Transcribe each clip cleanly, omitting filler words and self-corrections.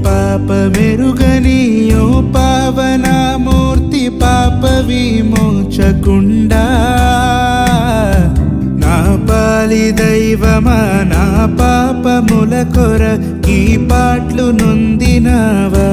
పాపమెరుగని ఓ పావనమూర్తి పాప విమోచకుండా నా పాలి దైవమా నా పాపముల కొరకీ పాట్లు నొందినావా.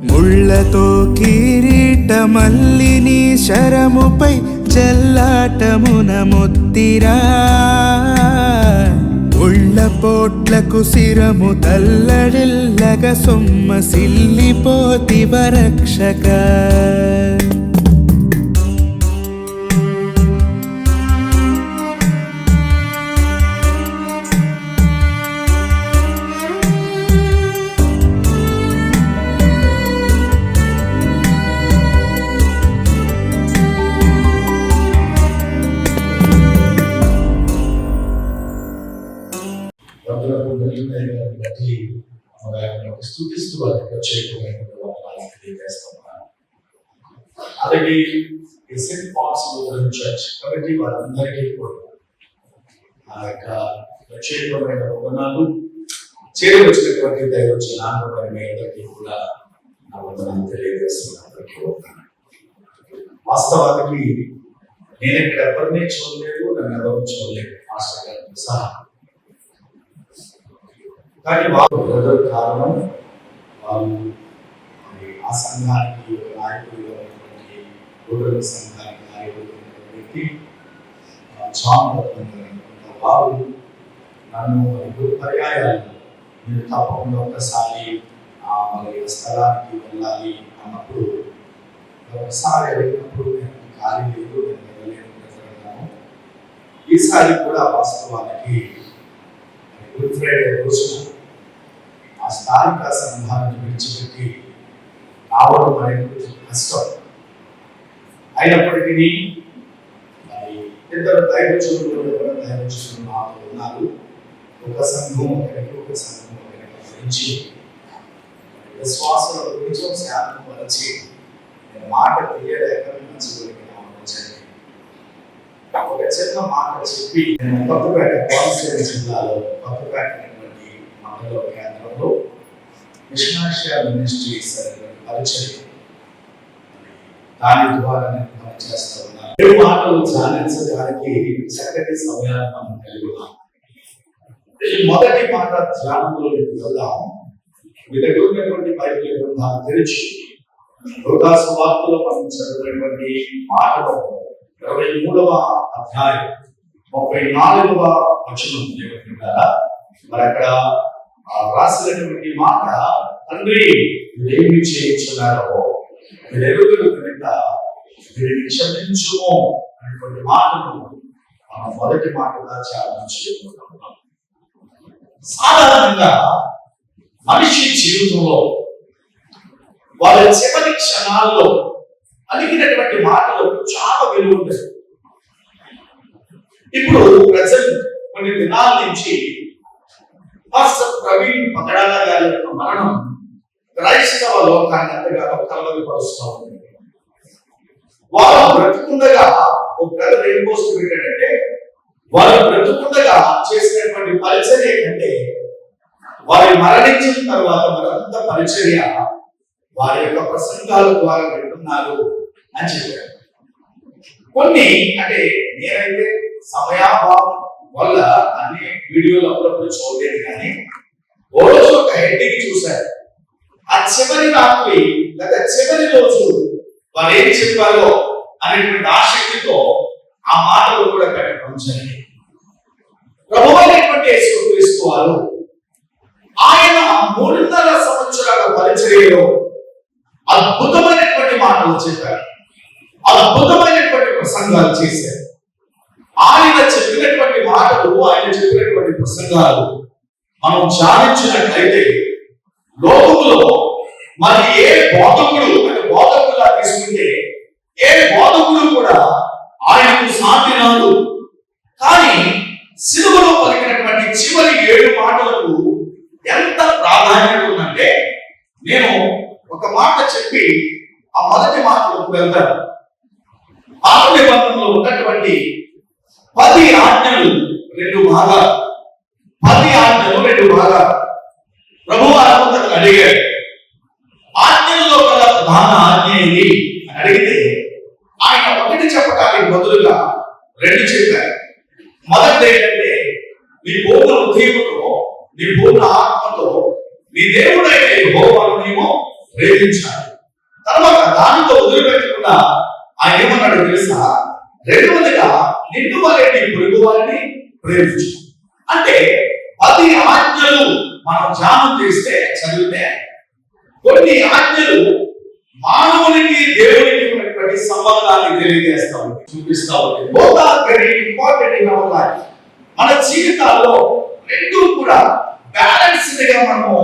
ముళ్ళతో కిరీటమల్లిని శరముపై జల్లాటమున మొత్తిరా. ఉళ్ళ పోట్లకు శిరము తల్లడిల్లగ సొమ్మసిల్లిపోతివ రక్షక. స్థుతిస్తూ వాళ్ళకి తెలియజేస్తున్నాను. అలాగే సెయింట్ పాల్స్ లూథరన్ చర్చ్ కాబట్టి వాళ్ళందరికీ కూడా ఆ యొక్క ప్రత్యేకమైన వందనాలు. చేరవచ్చినటువంటి దైవజనాంగమైన మీ అందరికీ కూడా నా వందనాలు తెలియజేస్తున్నాను. వాస్తవానికి నేను ఇక్కడ ఎవరిని చూడలేదు, నన్ను ఎవరు చూడలేదు మాస్టర్ గారితో సహా. కానీ వాళ్ళు కారణం వాళ్ళు ఆ సంఘానికి నాయకులు రూరల్ సంఘానికి నాయకులు వ్యక్తి వారు నన్ను ఇప్పుడు పర్యాయాలు నేను తప్పకుండా ఒకసారి మరి స్థలానికి వెళ్ళాలి అన్నప్పుడు ఒకసారి వెళ్ళినప్పుడు నేను ఖాళీ లేదు, నేను వెళ్ళలేను. ఈసారి కూడా వాస్తవానికి గుడ్ ఫ్రైడే రోజున ఆ స్థానిక సంఘాన్ని విడిచిపెట్టి రావడం అనేది కష్టం. అయినప్పటికీ మరి ఇద్దరు దైవజనులు నాతో ఉన్నారు. ఒక సంఘం ఒకరికి, ఒక సంఘం ఒకరికి గురించి విశ్వాసం గురించి శాంతం వలచి నేను మాట తీయలేక ఒక చిన్న మాట చెప్పి నేను కొత్తపేట కోనసీమ జిల్లాలో కొత్తపేట మండల కేంద్రంలో మిషనాషియా మినిస్ట్రీస్ పరిచయం దాని ద్వారా నేను పనిచేస్తూ ఉన్నాను. ఏ మాటలు ధ్యానించడానికి చక్కటి సమయాన్ని మనం కలిగి ఉన్నాం. ఈ మొదటి మాట ధ్యానంలోకి వెళ్దాం. మీ దగ్గర ఉన్నటువంటి బైబిల్ గ్రంథాన్ని తెరిచి లూకా సువార్తలో మనం చదివినటువంటి మాటలో 23వ అధ్యాయం 34వ వచనం మరి అక్కడ రాసినటువంటి మాట, తండ్రి ఏమి చేయించున్నారో మీరెరుగురు కనుక వీరిని క్షమించుము అనేటువంటి మాటను మనం మొదటి మాటగా ధ్యానం చేసుకుంటున్నాం. సాధారణంగా మనిషి జీవితంలో వాళ్ళ చివరి క్షణాల్లో అలిగినటువంటి మాటలు చాలా విలువ ఉంటుంది. ఇప్పుడు ప్రజెంట్ కొన్ని దినాల నుంచి పాస్టర్ ప్రవీణ్ పగడాల గారి యొక్క మరణం క్రైస్తవ లోకాన్ని ఎంతగానో కలవరపరుస్తూ ఉంది. వారు బ్రతుకుండగా ఒక బ్రదర్ ఏం పోస్ట్ పెట్టాడంటే, వారు బ్రతుకుండగా చేసినటువంటి పరిచర్య కంటే వారి మరణించిన తర్వాత మరంత పరిచర్య వారి యొక్క ప్రసంగాల ద్వారా వింటున్నారు అని చెప్పారు. కొన్ని అంటే నేనైతే సమయాభావం వల్ల అన్ని వీడియోలు అప్పుడప్పుడు చూడలేదు, కానీ ఓ రోజు ఒక హెడ్డింగ్ చూశారు. ఆ చివరి రాత్రి లేదా చివరి రోజు వారు ఏం చెప్పారో అనేటువంటి ఆసక్తితో ఆ మాటలు కూడా పెట్టడం జరిగింది. ప్రభువైనటువంటి యేసుక్రీస్తు వారు ఆయన 3.5 సంవత్సరాల పరిచర్యలో అద్భుతమైనటువంటి మాటలు చెప్పారు, అద్భుతమైనటువంటి ప్రసంగాలు చేశారు. ఆయన చెప్పినటువంటి మాటలు, ఆయన చెప్పినటువంటి ప్రసంగాలు మనం ధ్యానించినట్లయితే లోకంలో మరి ఏ బోధకుడు అంటే బోధకుడుగా తీసుకుంటే ఏ బోధకుడు కూడా ఆయనకు సాటి రాదు. కానీ సిలువలో పలికినటువంటి చివరి 7 మాటలకు ఎంత ప్రాధాన్యత ఉందంటే, నేను ఒక మాట చెప్పి ఆ మొదటి మాటలకు వెళ్తాను. పాత నిబంధనలో ఉన్నటువంటి 10 ఆజ్ఞలు 2 భాగాలు. 10 ఆజ్ఞలు 2 భాగాలు. ప్రభువు అతను అడిగాడు, ఆజ్ఞల్లో గల ప్రధాన ఆజ్ఞ ఏది అని అడిగితే ఆయన ఒకటి చెప్పడానికి బదులుగా 2 చెప్పారు. మొదటి ఏంటంటే, నీ పూర్ణ హృదయముతో, నీ పూర్ణ ఆత్మతో నీ దేవుడైన యెహోవాను నీవు ప్రేమించాలి. తర్వాత దానితో వదిలిపెట్టకుండా ఆయన ఏమన్నాడు తెలుసా? రెండవదిగా నిన్ను వలె నీ పొరుగు వారిని ప్రేమించు. అంటే 10 ఆజ్ఞలు మనం ధ్యానం చేస్తే చదివితే కొన్ని ఆజ్ఞలు మానవునికి దేవునికి ఉన్నటువంటి సంబంధాన్ని తెలియజేస్తా ఉంటాయి, చూపిస్తా ఉంటాయి. Both are very important in our life. మన జీవితాల్లో రెండు కూడా బ్యాలెన్స్డ్ గా మనము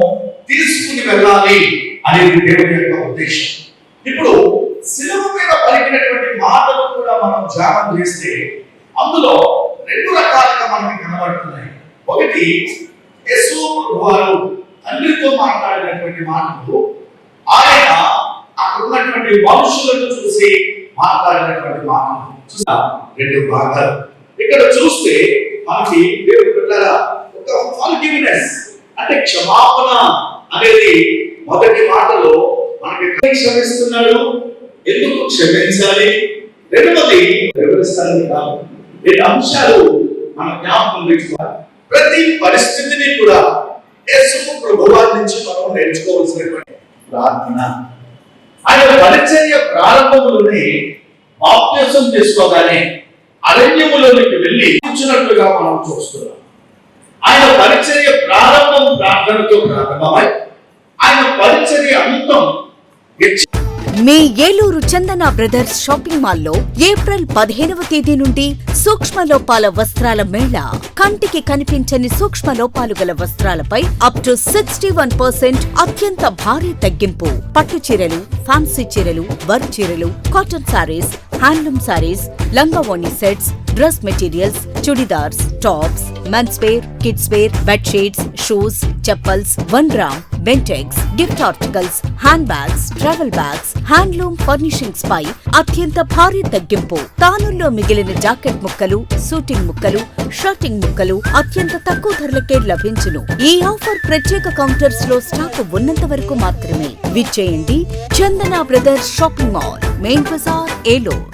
తీసుకుని వెళ్ళాలి అనేది దేవుని యొక్క ఉద్దేశం. ఇప్పుడు శిలువ మీద పలికినటువంటి మాటలు కూడా మనం ధ్యానం చేస్తే అందులో 2 రకాలుగా మనకి కనబడుతున్నాయి. ఒకటి, యేసు ప్రభువారు తండ్రితో మాట్లాడినటువంటి మాటలు, ఆయన అక్కడ ఉన్నటువంటి మనుషులను చూసి మాట్లాడినటువంటి మాటలు. చూసా 2 భాగాలు. ఇక్కడ చూస్తే మనకి దేవుడి బిడ్డల ఒక ఫర్గివ్నెస్ అంటే క్షమాపణ అనేది మొదటి మాటలో మనకి క్షమిస్తున్నాడు, ఎందుకు క్షమించాలి, రెండవది వివరిస్తాను కాదు. 2 అంశాలు మన జ్ఞాపకం పెట్టుకోవాలి. ప్రతి పరిస్థితిని కూడా యేసు ప్రభువారి నుంచి మనం నేర్చుకోవాల్సినటువంటి ప్రార్థన. ఆయన పరిచర్య ప్రారంభంలోనే బాప్తిసం తీసుకోగానే అరణ్యములోనికి వెళ్ళి కూర్చున్నట్లుగా మనం చూస్తున్నాం. ఆయన పరిచర్య ప్రారంభం ప్రార్థనతో ప్రారంభమై ఆయన పరిచర్య అంతం మీ ఏలూరు చందన బ్రదర్స్ షాపింగ్ మాల్లో ఏప్రిల్ 15వ తేదీ నుండి సూక్ష్మ లోపాల వస్త్రాల మేళా. కంటికి కనిపించని సూక్ష్మ లోపాలు గల వస్త్రాలపై అప్ టు 61% అత్యంత భారీ తగ్గింపు. పట్టు చీరలు, ఫ్యాన్సీ చీరలు, వర్క్ చీరలు, కాటన్ సారీస్, హ్యాండ్లూమ్ సారీస్, లంగావోణి sets, dress materials, churidars, tops, men's wear, kids wear, bed sheets, shoes, chappals, 1 gram, Bentex, gift articles, hand bags, travel bags, handloom furnishings పై అత్యంత భారీ తగ్గింపు. తానుల్లో మిగిలిన జాకెట్ ముక్కలు, సూటింగ్ ముక్కలు, షర్టింగ్ ముక్కలు అత్యంత తక్కువ ధరలకే లభించును. ఈ ఆఫర్ ప్రత్యేక కౌంటర్స్ లో స్టాక్ ఉన్నంత వరకు మాత్రమే. విచ్చేయండి Chandana Brothers shopping mall, main Bazar, Eluru.